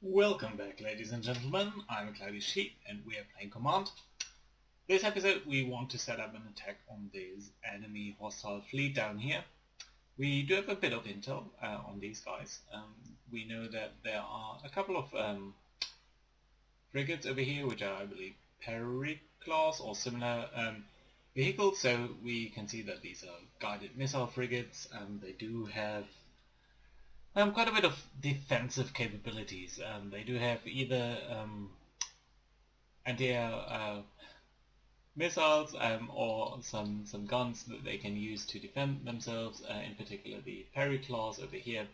Welcome back, ladies and gentlemen. I'm Cloudy Sheep and we are playing Command. This episode we want to set up an attack on this enemy hostile fleet down here. We do have a bit of intel on these guys. We know that there are a couple of frigates over here which are, I believe, Pericles or similar vehicles. So we can see that these are guided missile frigates. They do have quite a bit of defensive capabilities. They do have either anti-air missiles or some guns that they can use to defend themselves. In particular, the Pericles over here.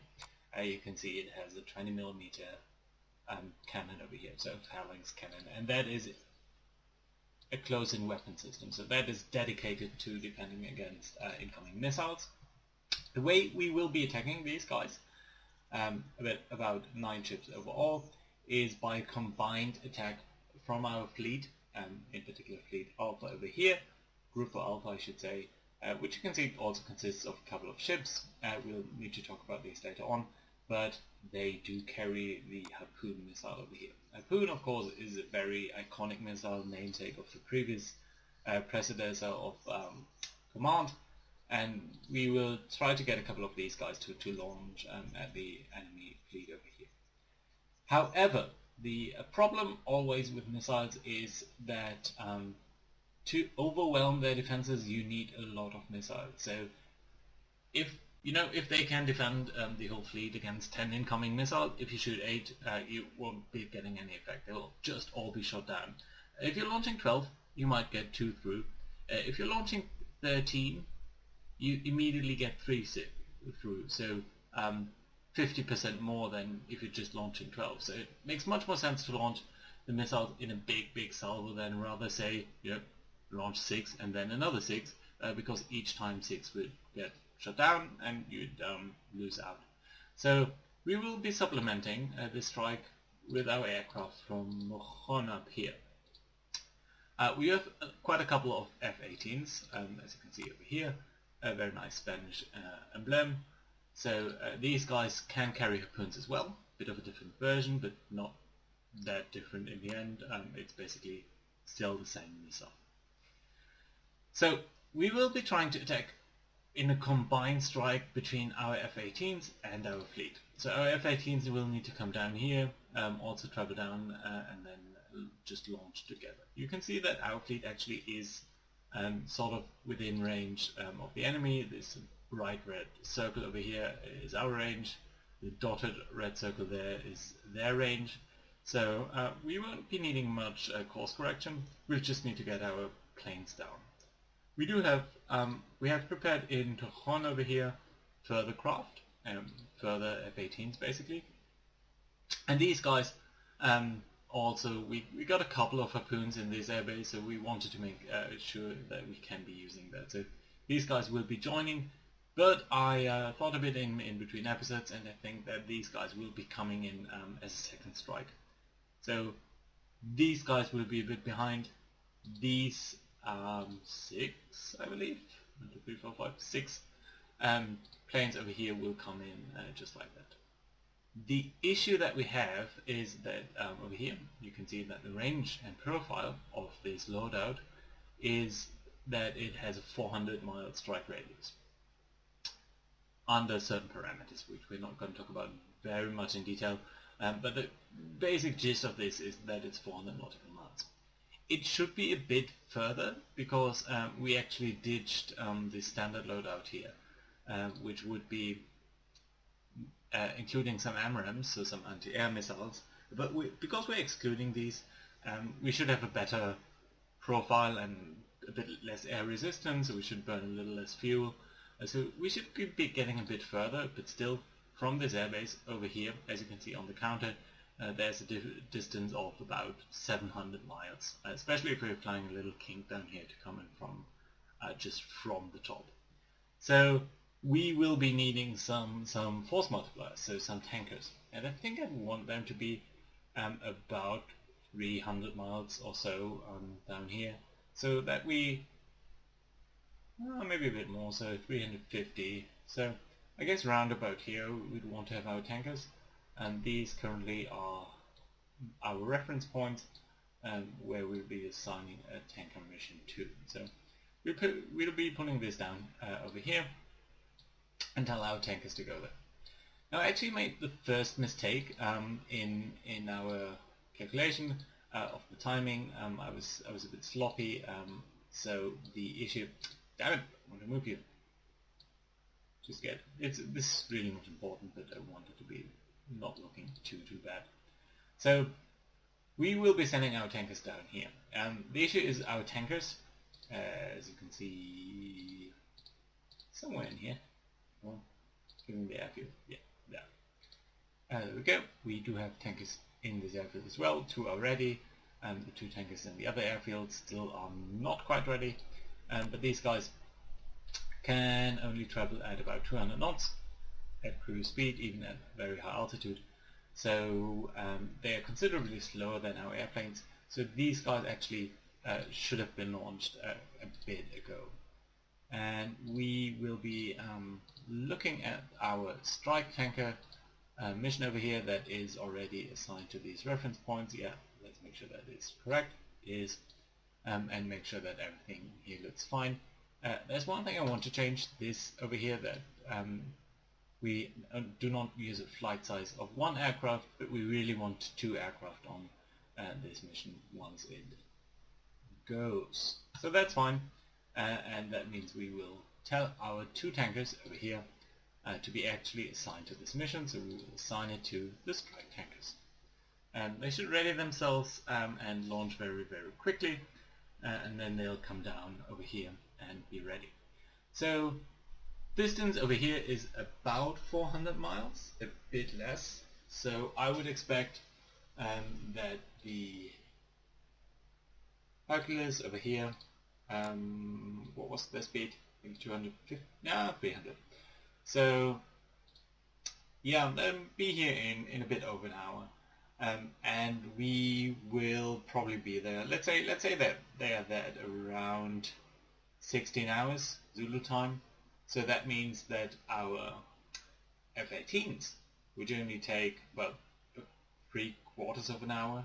You can see it has a 20mm cannon over here, so phalanx cannon, and that is a close-in weapon system. So that is dedicated to defending against incoming missiles. The way we will be attacking these guys, about 9 ships overall, is by combined attack from our fleet, in particular Fleet Alpha over here, Group Alpha I should say, which you can see also consists of a couple of ships. We'll need to talk about these later on, but they do carry the Harpoon missile over here. Harpoon, of course, is a very iconic missile, namesake of the previous predecessor of Command, and we will try to get a couple of these guys to launch at the enemy fleet over here. However, the problem always with missiles is that to overwhelm their defenses you need a lot of missiles. So if they can defend the whole fleet against 10 incoming missiles, if you shoot 8 you won't be getting any effect. They will just all be shot down. If you're launching 12 you might get 2 through. If you're launching 13 you immediately get 3 through, so 50% more than if you're just launching 12. So it makes much more sense to launch the missiles in a big salvo than rather say launch 6 and then another 6, because each time 6 would get shut down and you'd lose out. So we will be supplementing this strike with our aircraft from Mojon up here. We have quite a couple of F-18s, as you can see over here. A very nice Spanish emblem. So these guys can carry harpoons as well. Bit of a different version, but not that different in the end. It's basically still the same missile. So we will be trying to attack in a combined strike between our F-18s and our fleet. So our F-18s will need to come down here, also travel down and then just launch together. You can see that our fleet actually is sort of within range of the enemy. This bright red circle over here is our range. The dotted red circle there is their range. So we won't be needing much course correction. We'll just need to get our planes down. We do have we have prepared in Tojon over here further craft, further F-18s basically. And these guys also, we got a couple of harpoons in this airbase, so we wanted to make sure that we can be using that. So these guys will be joining, but I thought a bit in between episodes, and I think that these guys will be coming in as a second strike. So these guys will be a bit behind. These 6, I believe, 1, 2, 3, 4, 5, 6 planes over here will come in just like that. The issue that we have is that over here you can see that the range and profile of this loadout is that it has a 400-mile strike radius under certain parameters, which we're not going to talk about very much in detail, but the basic gist of this is that it's 400 nautical miles. It should be a bit further because we actually ditched the standard loadout here, which would be including some AMRAAMs, so some anti-air missiles, but because we're excluding these, we should have a better profile and a bit less air resistance, so we should burn a little less fuel. So we should be getting a bit further, but still from this airbase over here, as you can see on the counter, there's a distance of about 700 miles, especially if we're flying a little King down here to come in from just from the top. So we will be needing some force multipliers, so some tankers, and I think I want them to be about 300 miles or so down here, so that we maybe a bit more, so 350. So I guess round about here we'd want to have our tankers, and these currently are our reference point where we'll be assigning a tanker mission to. So we'll be putting this down over here and tell our tankers to go there. Now I actually made the first mistake in our calculation of the timing. I was a bit sloppy, so the issue. Damn it! I want to move you. Just get this is really not important, but I want it to be not looking too bad. So we will be sending our tankers down here. The issue is our tankers, as you can see somewhere in here. Well, given the airfield, yeah, there. There we go. We do have tankers in this airfield as well. 2 are ready. The 2 tankers in the other airfield still are not quite ready. But these guys can only travel at about 200 knots at cruise speed, even at very high altitude. So they are considerably slower than our airplanes. So these guys actually should have been launched a bit ago. And we will be looking at our strike tanker mission over here that is already assigned to these reference points. Yeah, let's make sure that is correct. And make sure that everything here looks fine. There's one thing I want to change this over here, that we do not use a flight size of 1 aircraft, but we really want 2 aircraft on this mission once it goes. So that's fine, and that means we will tell our 2 tankers over here to be actually assigned to this mission, so we will assign it to the strike tankers. They should ready themselves and launch very quickly, and then they'll come down over here and be ready. So distance over here is about 400 miles, a bit less. So I would expect that the Hercules over here, what was their speed? I think 250? No, 300. So yeah, they'll be here in a bit over an hour. And we will probably be there. Let's say that they are there at around 16 hours Zulu time. So that means that our F-18s, which only take about 3/4 of an hour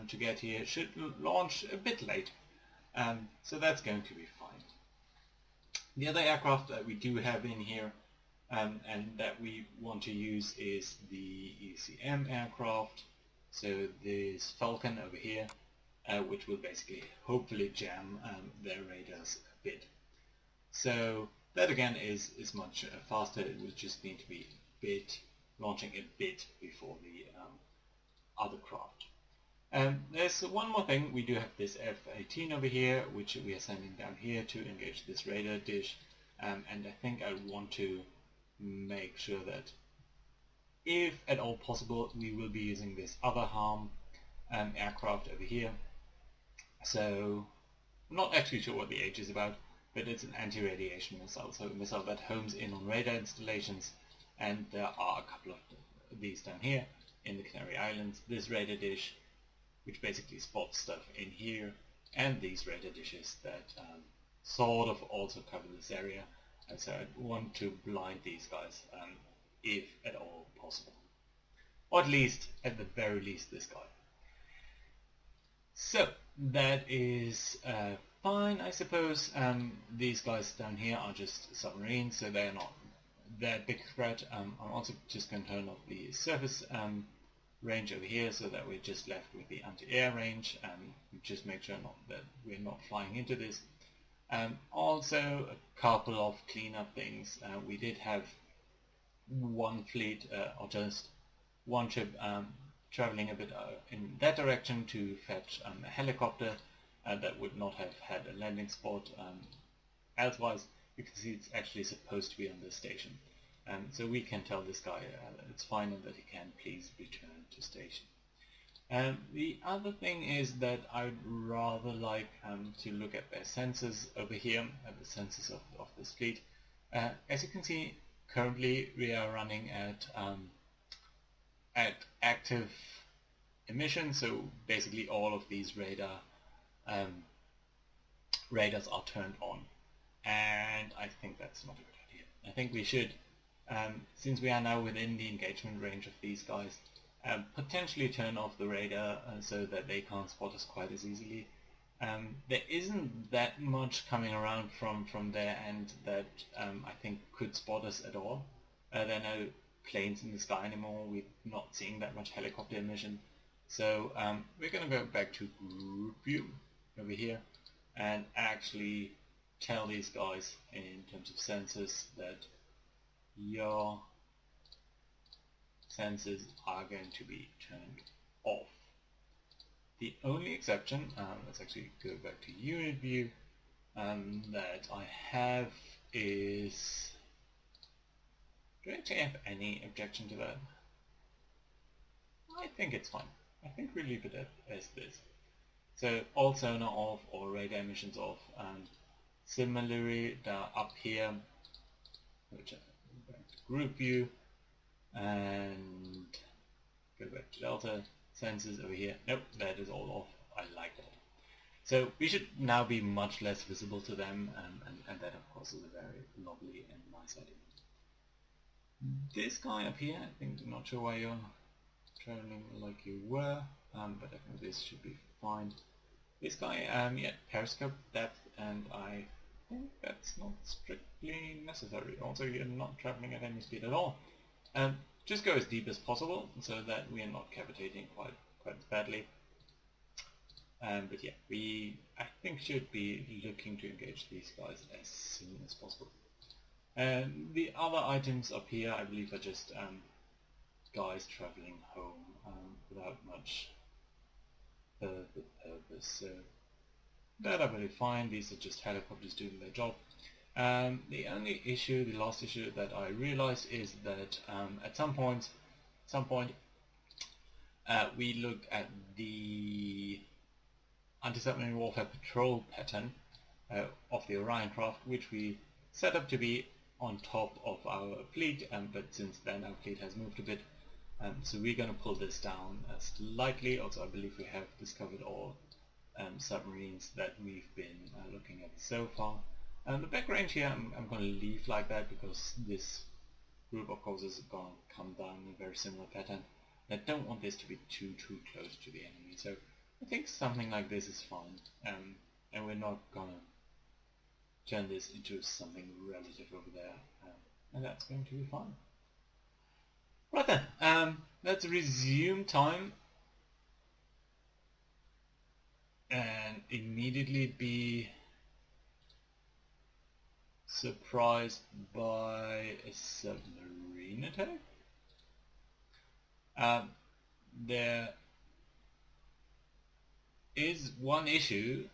to get here, should launch a bit late. So that's going to be fine. The other aircraft that we do have in here and that we want to use is the ECM aircraft. So this Falcon over here, which will basically hopefully jam their radars a bit. So that again is much faster. It will just need to be launching a bit before the other craft. There's one more thing. We do have this F-18 over here, which we are sending down here to engage this radar dish, and I think I want to make sure that if at all possible we will be using this other harm aircraft over here. So I'm not actually sure what the H is about, but it's an anti-radiation missile, so a missile that homes in on radar installations, and there are a couple of these down here in the Canary Islands. This radar dish, which basically spots stuff in here, and these radar dishes that sort of also cover this area. And so I want to blind these guys if at all possible. Or at the very least, this guy. So that is fine, I suppose. These guys down here are just submarines, so they're not that big threat. I'm also just going to turn off the surface range over here, so that we're just left with the anti-air range, and just make sure that we're not flying into this. Also a couple of cleanup things. We did have one fleet, or just one ship, traveling a bit in that direction to fetch a helicopter that would not have had a landing spot elsewise. You can see it's actually supposed to be on this station. So we can tell this guy it's fine and that he can please return to station. The other thing is that I'd rather like to look at their sensors over here, at the sensors of this fleet. As you can see, currently we are running at active emission, so basically all of these radars are turned on, and I think that's not a good idea. I think we should, since we are now within the engagement range of these guys, potentially turn off the radar so that they can't spot us quite as easily. There isn't that much coming around from their end that I think could spot us at all. There are no planes in the sky anymore. We're not seeing that much helicopter emission. So we're going to go back to group view over here and actually tell these guys in terms of sensors that your sensors are going to be turned off. The only exception, let's actually go back to unit view, that I have is, do I actually have any objection to that? I think it's fine. I think we leave it as this. So all sonar off, all radar emissions off, and similarly up here, which go back to group view and go back to Delta. Sensors over here, nope, that is all off. I like that. So we should now be much less visible to them, and that of course is a very lovely and nice idea. This guy up here, I think, I'm not sure why you're traveling like you were, but I think this should be fine. This guy, yeah, periscope depth, and I think that's not strictly necessary. Also, you're not traveling at any speed at all. Just go as deep as possible so that we are not cavitating quite badly. But yeah, we I think should be looking to engage these guys as soon as possible. The other items up here, I believe, are just guys traveling home without much further purpose. So that I believe fine. These are just helicopters doing their job. The only issue, the last issue that I realized is that at some point we looked at the anti-submarine warfare patrol pattern of the Orion craft, which we set up to be on top of our fleet, but since then our fleet has moved a bit, so we're going to pull this down slightly. Also, I believe we have discovered all submarines that we've been looking at so far. The back range here I'm going to leave like that because this group of course is going to come down in a very similar pattern. I don't want this to be too close to the enemy, so I think something like this is fine, and we're not going to turn this into something relative over there, and that's going to be fine. Right then, let's resume time and immediately be surprised by a submarine attack. There is one issue.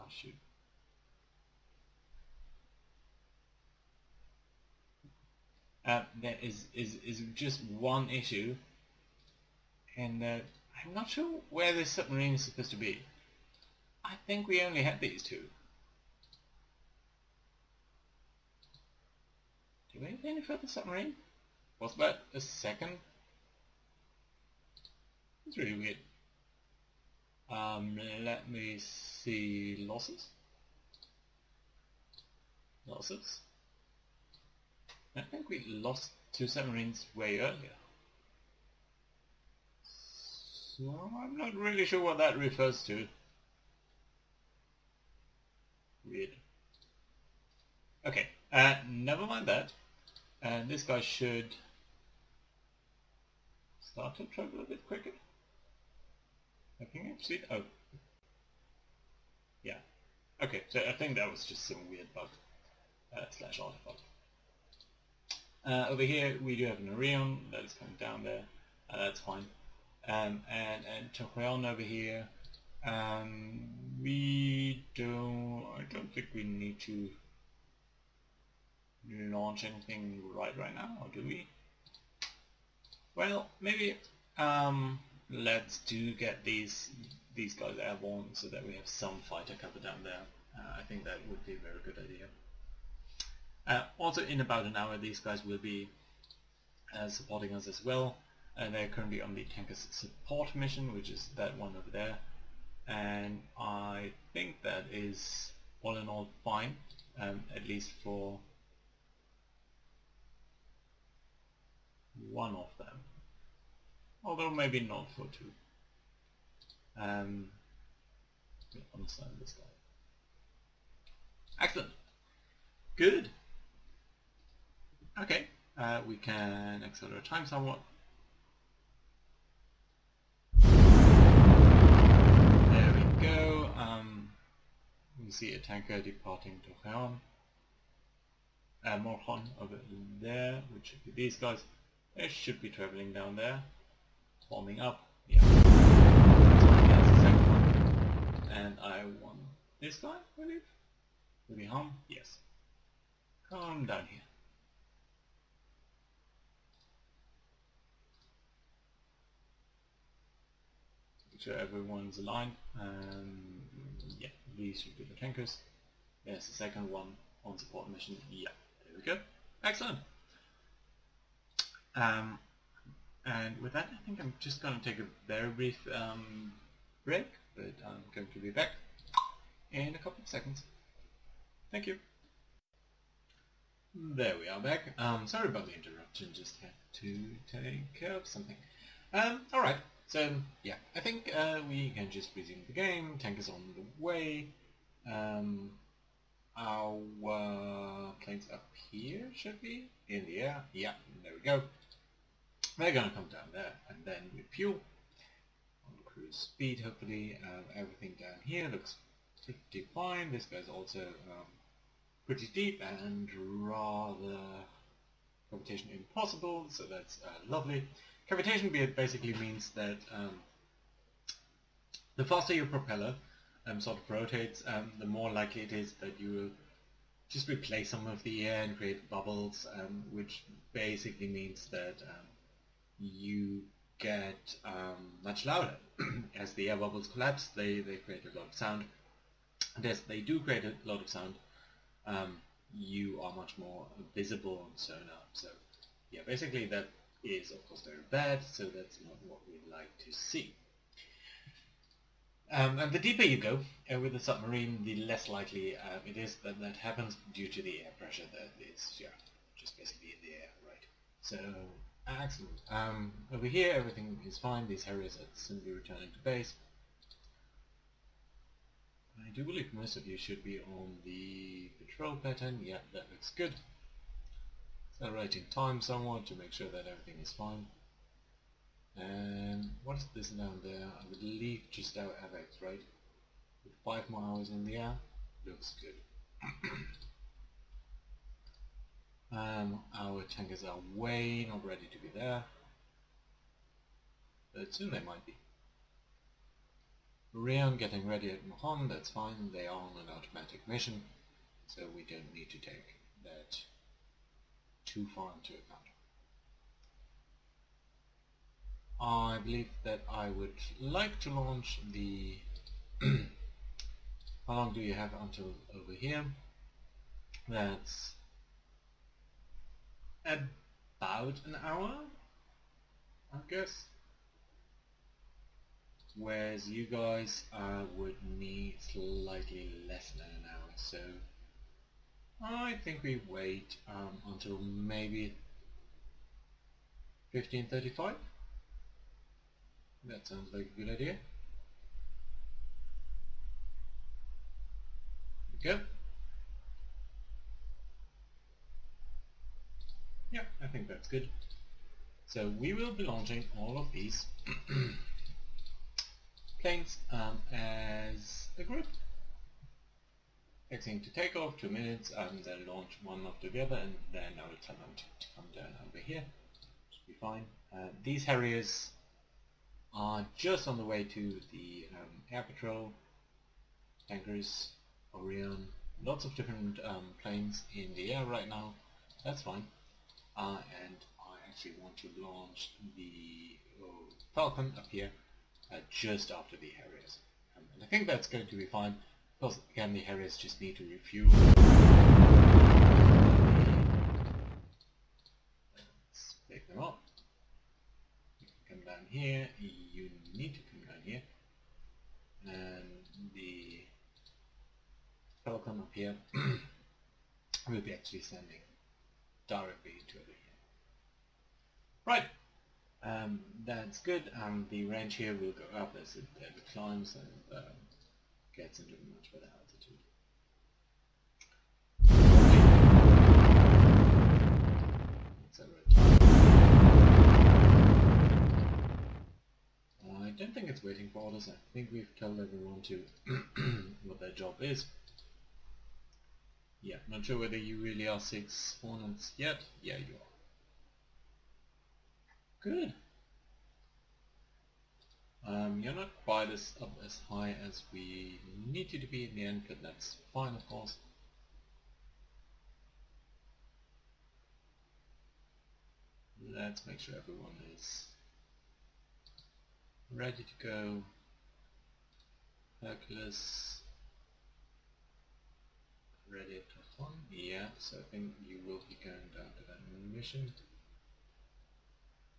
Shoot. There is just one issue, and I'm not sure where this submarine is supposed to be. I think we only had these two. Do we have any further submarine? Was that a second? It's really weird. Let me see. Losses? I think we lost two submarines way earlier. So I'm not really sure what that refers to. Weird. Okay, never mind that. This guy should start to travel a bit quicker. I think I've seen. Oh, yeah. Okay, so I think that was just some weird bug slash artifact. Over here we do have an Orion that is coming down there. That's fine. And Torreon over here. I don't think we need to launch anything right now, or do we? Well, maybe let's get these guys airborne so that we have some fighter cover down there. I think that would be a very good idea. Also, in about an hour, these guys will be supporting us as well. They're currently on the tankers support mission, which is that one over there. And I think that is all in all fine, at least for one of them. Although maybe not for two. We'll understand this guy. Excellent. Good. Okay. We can accelerate time somewhat. There we go. We see a tanker departing to Morjon over there, which should be these guys. They should be traveling down there, forming up. Yeah. There's the second one. And I want this guy, I believe. Will be home? Yes. Come down here. Make sure everyone's aligned. Yeah, these should be the tankers. There's the second one on support mission. Yeah, there we go. Excellent. And with that, I think I'm just going to take a very brief break, but I'm going to be back in a couple of seconds. Thank you. There we are back. Sorry about the interruption, just had to take care of something. Alright, so yeah, I think we can just resume the game. Tank is on the way. Our planes up here should be in the air. Yeah, there we go. They're gonna come down there and then refuel on cruise speed. Hopefully, everything down here looks pretty fine. This guy's also pretty deep and rather cavitation impossible, so that's lovely. Cavitation basically means that the faster your propeller sort of rotates, the more likely it is that you will just replace some of the air and create bubbles, which basically means that you get much louder. As the air bubbles collapse, they create a lot of sound. And as they do create a lot of sound, you are much more visible on sonar. So yeah, basically that is of course very bad, so that's not what we'd like to see. And the deeper you go with the submarine, the less likely it is that that happens due to the air pressure that is just basically in the air, right? So excellent. Over here everything is fine. These Harriers are simply returning to base. I do believe most of you should be on the patrol pattern. Yeah, that looks good. Accelerating time somewhat to make sure that everything is fine. And what is this down there? I believe just our AVAX, right? With 5 more hours in the air. Looks good. Our tankers are way not ready to be there. But soon they might be. Orion getting ready at Morjon, that's fine. They are on an automatic mission, so we don't need to take that too far into account. I believe that I would like to launch the... How long do you have until over here? That's about an hour, I guess. Whereas you guys would need slightly less than an hour, so I think we wait until maybe 15:35. That sounds like a good idea. Go. Yeah, I think that's good. So we will be launching all of these planes as a group. Exiting to take off, 2 minutes, and then launch one after the other, and then I will tell them to come down over here. Should be fine. These Harriers are just on the way to the air patrol, tankers, Orion, lots of different planes in the air right now. That's fine. And I actually want to launch the Falcon up here just after the Harriers. And I think that's going to be fine, because again the Harriers just need to refuel. Let's pick them up. You can come down here, you need to come down here. And the Falcon up here will be actually sending directly to over here. Right, that's good. The range here will go up as it climbs and gets into a much better altitude. I don't think it's waiting for orders. I think we've told everyone to what their job is. Yeah, not sure whether you really are 6 hornets yet. Yeah, you are. Good. You're not quite as up as high as we need you to be in the end, but that's fine, of course. Let's make sure everyone is ready to go. Hercules ready to fun. Yeah, so I think you will be going down to that mission.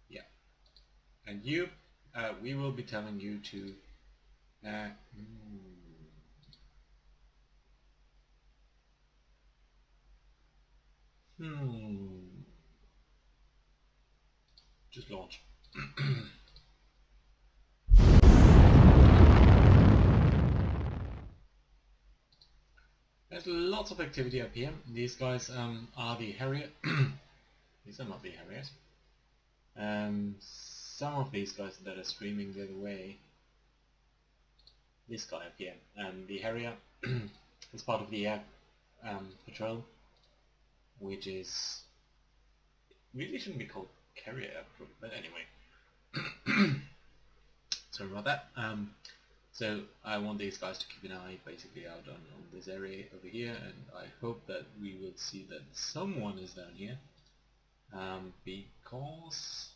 Yeah. And you, we will be telling you to just launch. There's lots of activity up here. These guys are the Harrier. These are not the Harriers. Some of these guys that are streaming the other way. This guy up here, the Harrier, is part of the air patrol, which is really shouldn't be called carrier air patrol, but anyway. Sorry about that. So I want these guys to keep an eye basically out on this area over here, and I hope that we will see that someone is down here, because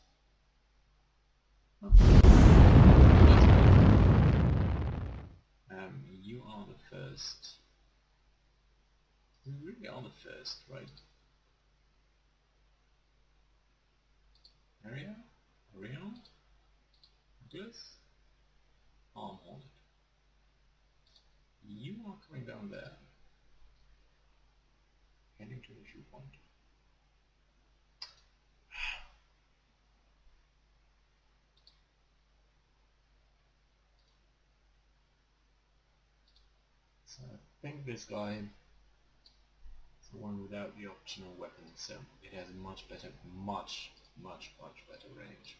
you are the first. You really are the first, right? Area? Orion? Nicholas? Arm Hornet. You are coming down there. Heading to the issue point. So I think this guy is the one without the optional weapon, so it has a much better range.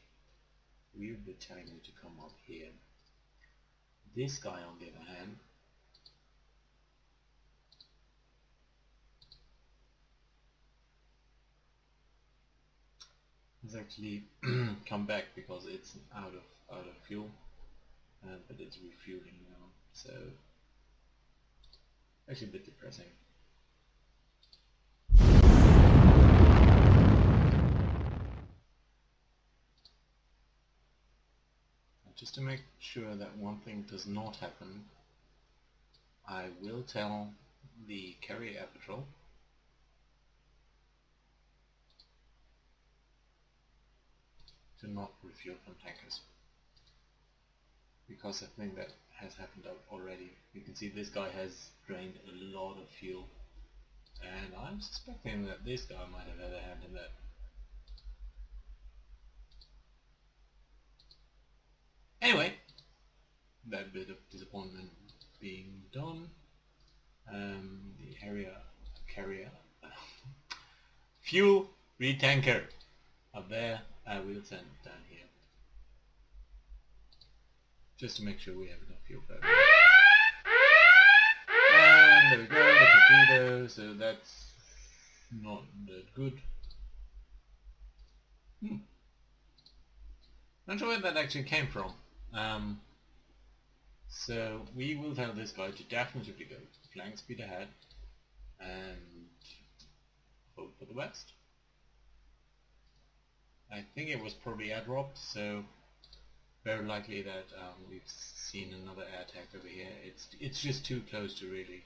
We will be telling you to come up here. This guy, on the other hand, has actually come back because it's out of fuel, but it's refueling now. So actually a bit depressing. Just to make sure that one thing does not happen, I will tell the carrier air patrol to not refuel from tankers, because I think that has happened already. You can see this guy has drained a lot of fuel, and I'm suspecting that this guy might have had a hand in that. Anyway, that bit of disappointment being done, the carrier fuel retanker up there, we'll send it down here just to make sure we have enough fuel for everything. And there we go, a torpedo, so that's not that good. Not sure where that actually came from. So we will tell this guy to definitely go flank speed ahead and hope for the best. I think it was probably air dropped, so very likely that we've seen another air attack over here. It's just too close to really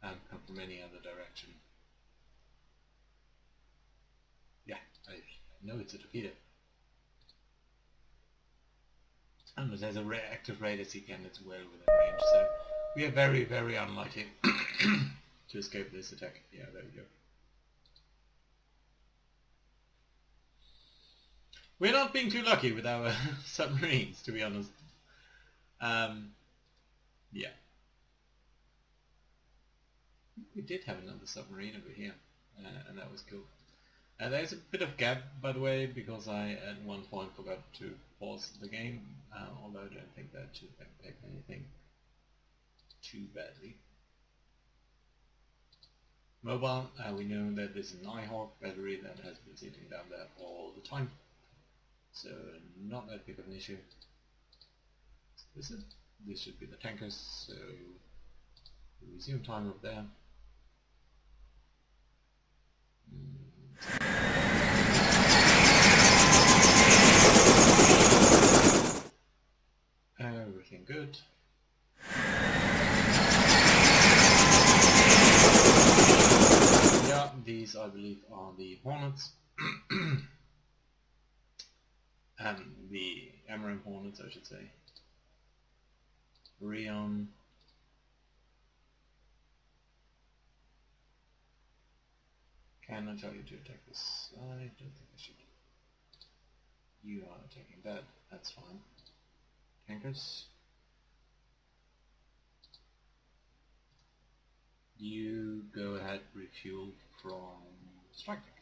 come from any other direction. Yeah, I know it's a torpedo. And there's a active radar seeker and it's well within range, so we are very, very unlikely to escape this attack. Yeah, there we go. We're not being too lucky with our submarines, to be honest. Yeah. We did have another submarine over here, and that was cool. There's a bit of gap, by the way, because I at one point forgot to pause the game, although I don't think that should impact anything too badly. Mobile, we know that there's an Nighthawk battery that has been sitting down there all the time, so not that big of an issue. This should be the tankers, so resume time up there. Everything good. Yeah, these I believe are the Hornets. The Amaranth Hornets, I should say. Rion. Can I tell you to attack this? I don't think I should. You are attacking that, that's fine. Tankers. You go ahead, refuel from strike tank.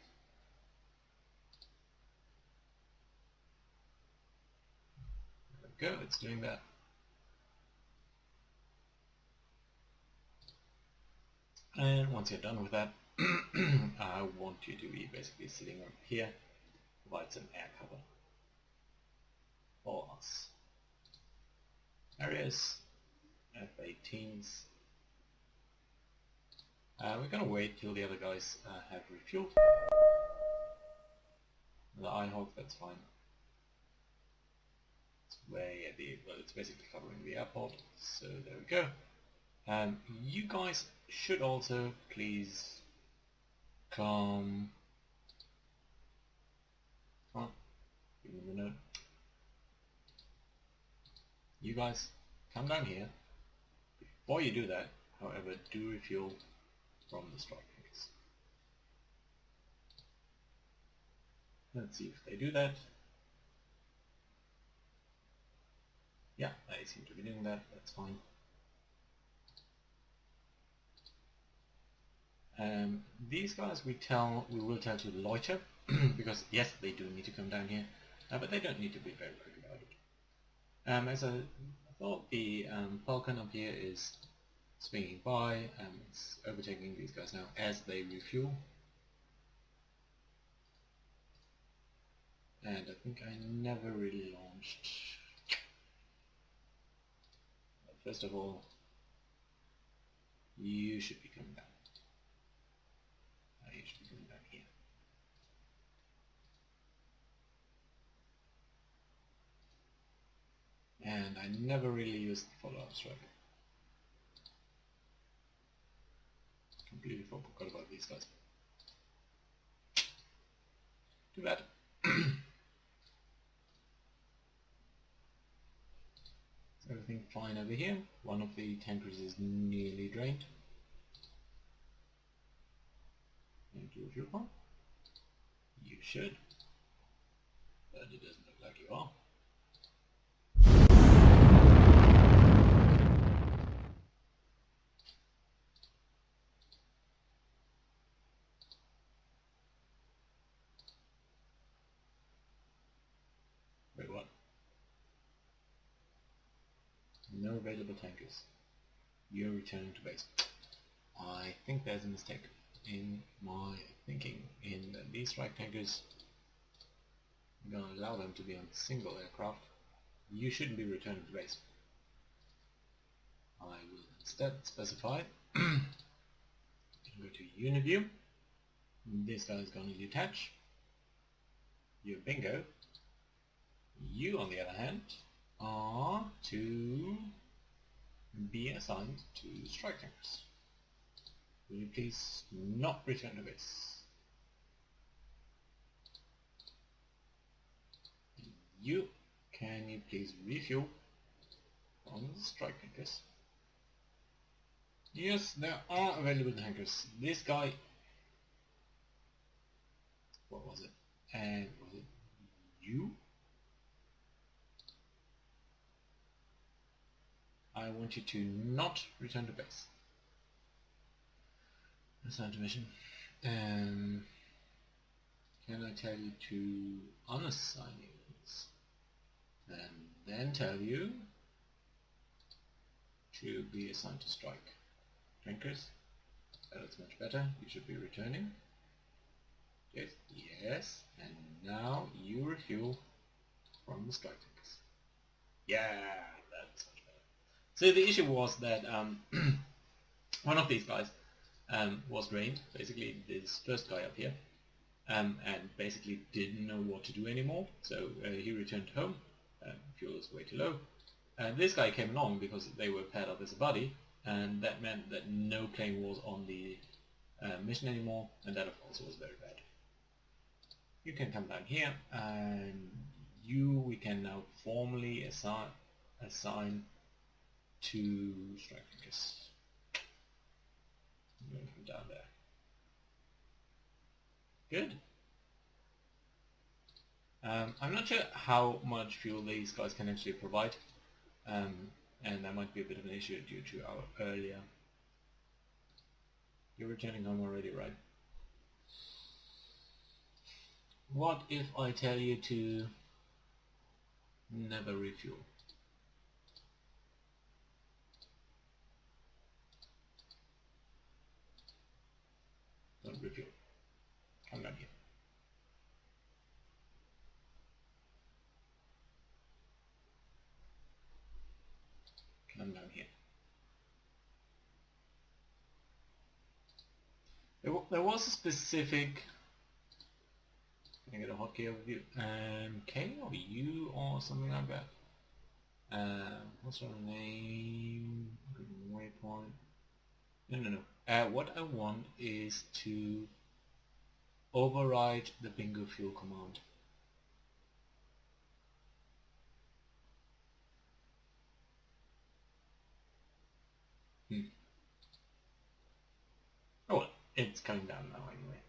There we go, it's doing that. And once you're done with that, I want you to be basically sitting up here, provide some air cover for us. Areas, F-18s. We're going to wait till the other guys have refueled. The Nighthawk, that's fine. It's way at the, well, it's basically covering the airport, so there we go. You guys should also please come on, give me the note. You guys come down here. Before you do that, however, do refuel from the strike tanks. Let's see if they do that. Yeah, they seem to be doing that, that's fine. These guys we will tell to loiter, because yes, they do need to come down here, but they don't need to be very quick about it. As I thought, the Falcon up here is swinging by, it's overtaking these guys now as they refuel. And I think I never really launched. But first of all, you should be coming down. You should be coming down here. And I never really used the follow-up strike. Completely forgot about these guys. Too bad. Is everything fine over here? One of the tankers is nearly drained. Into a fuel pump? You should. But it doesn't look like you are. Wait, what? No available tankers. You're returning to base. I think there's a mistake in my thinking in that these strike tankers, I'm going to allow them to be on single aircraft. You shouldn't be returning to base. I will instead specify go to Uniview. This guy is going to detach. You're bingo. You, on the other hand, are to be assigned to strike tankers. Will you please not return to base? You, can you please refuel on the strike tankers? Yes, there are available tankers. This guy, what was it? And was it you. I want you to not return to base. Assign to mission. Can I tell you to unassign units? And then tell you to be assigned to strike. Drinkers. That's much better. You should be returning. Yes, yes. And now you refuel from the strike tankers. Yeah, that's much better. So the issue was that one of these guys was drained, basically this first guy up here, and basically didn't know what to do anymore, so he returned home. Fuel is way too low. This guy came along because they were paired up as a buddy, and that meant that no plane was on the mission anymore, and that of course was very bad. You can come down here, and we can now formally assign to strike tankers. Move them down there. Good. I'm not sure how much fuel these guys can actually provide, and that might be a bit of an issue due to our earlier. You're returning home already, right? What if I tell you to never refuel? Don't refuel. Come down here. Come down here. There was a specific. Can I get a hotkey overview? K or U or something like that. What's her name? Waypoint. No. What I want is to override the bingo fuel command. Oh well, it's coming down now anyway.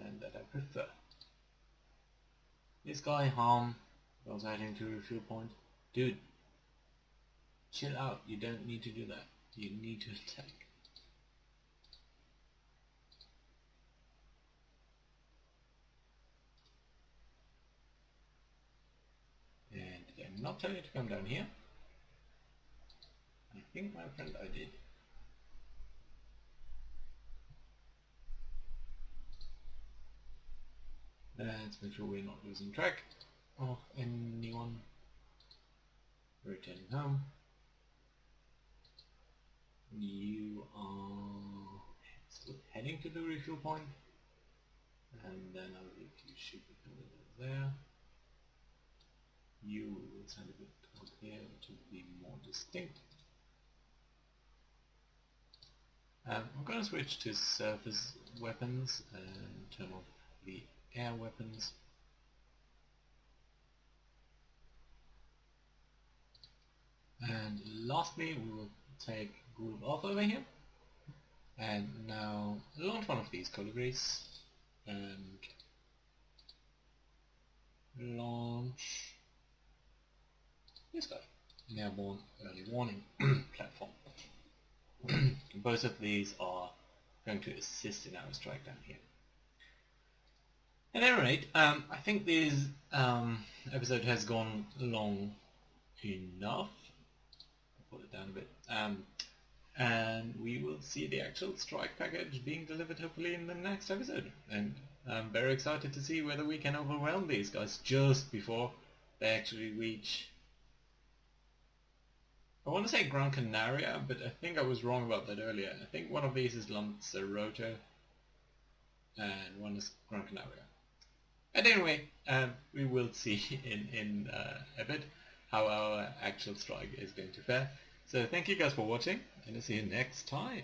And that I prefer. This guy, Harm, was heading to a refuel point. Dude, chill out, you don't need to do that. You need to attack. And did I not tell you to come down here? I think, my friend, I did. Let's make sure we're not losing track of anyone. Returning home. You are still heading to the refuel point, and then I believe you should be coming there. You will send a bit up here to be more distinct. I'm going to switch to surface weapons and turn off the air weapons. And lastly, we will take Group off over here, and now launch one of these colibris and launch this guy, Airborne Early Warning platform. Both of these are going to assist in our strike down here. At any rate, I think this episode has gone long enough. I'll put it down a bit. And we will see the actual strike package being delivered hopefully in the next episode. And I'm very excited to see whether we can overwhelm these guys just before they actually reach... I want to say Gran Canaria, but I think I was wrong about that earlier. I think one of these is Lanzarote and one is Gran Canaria. At any rate, we will see in a bit how our actual strike is going to fare. So thank you guys for watching, and I'll see you next time.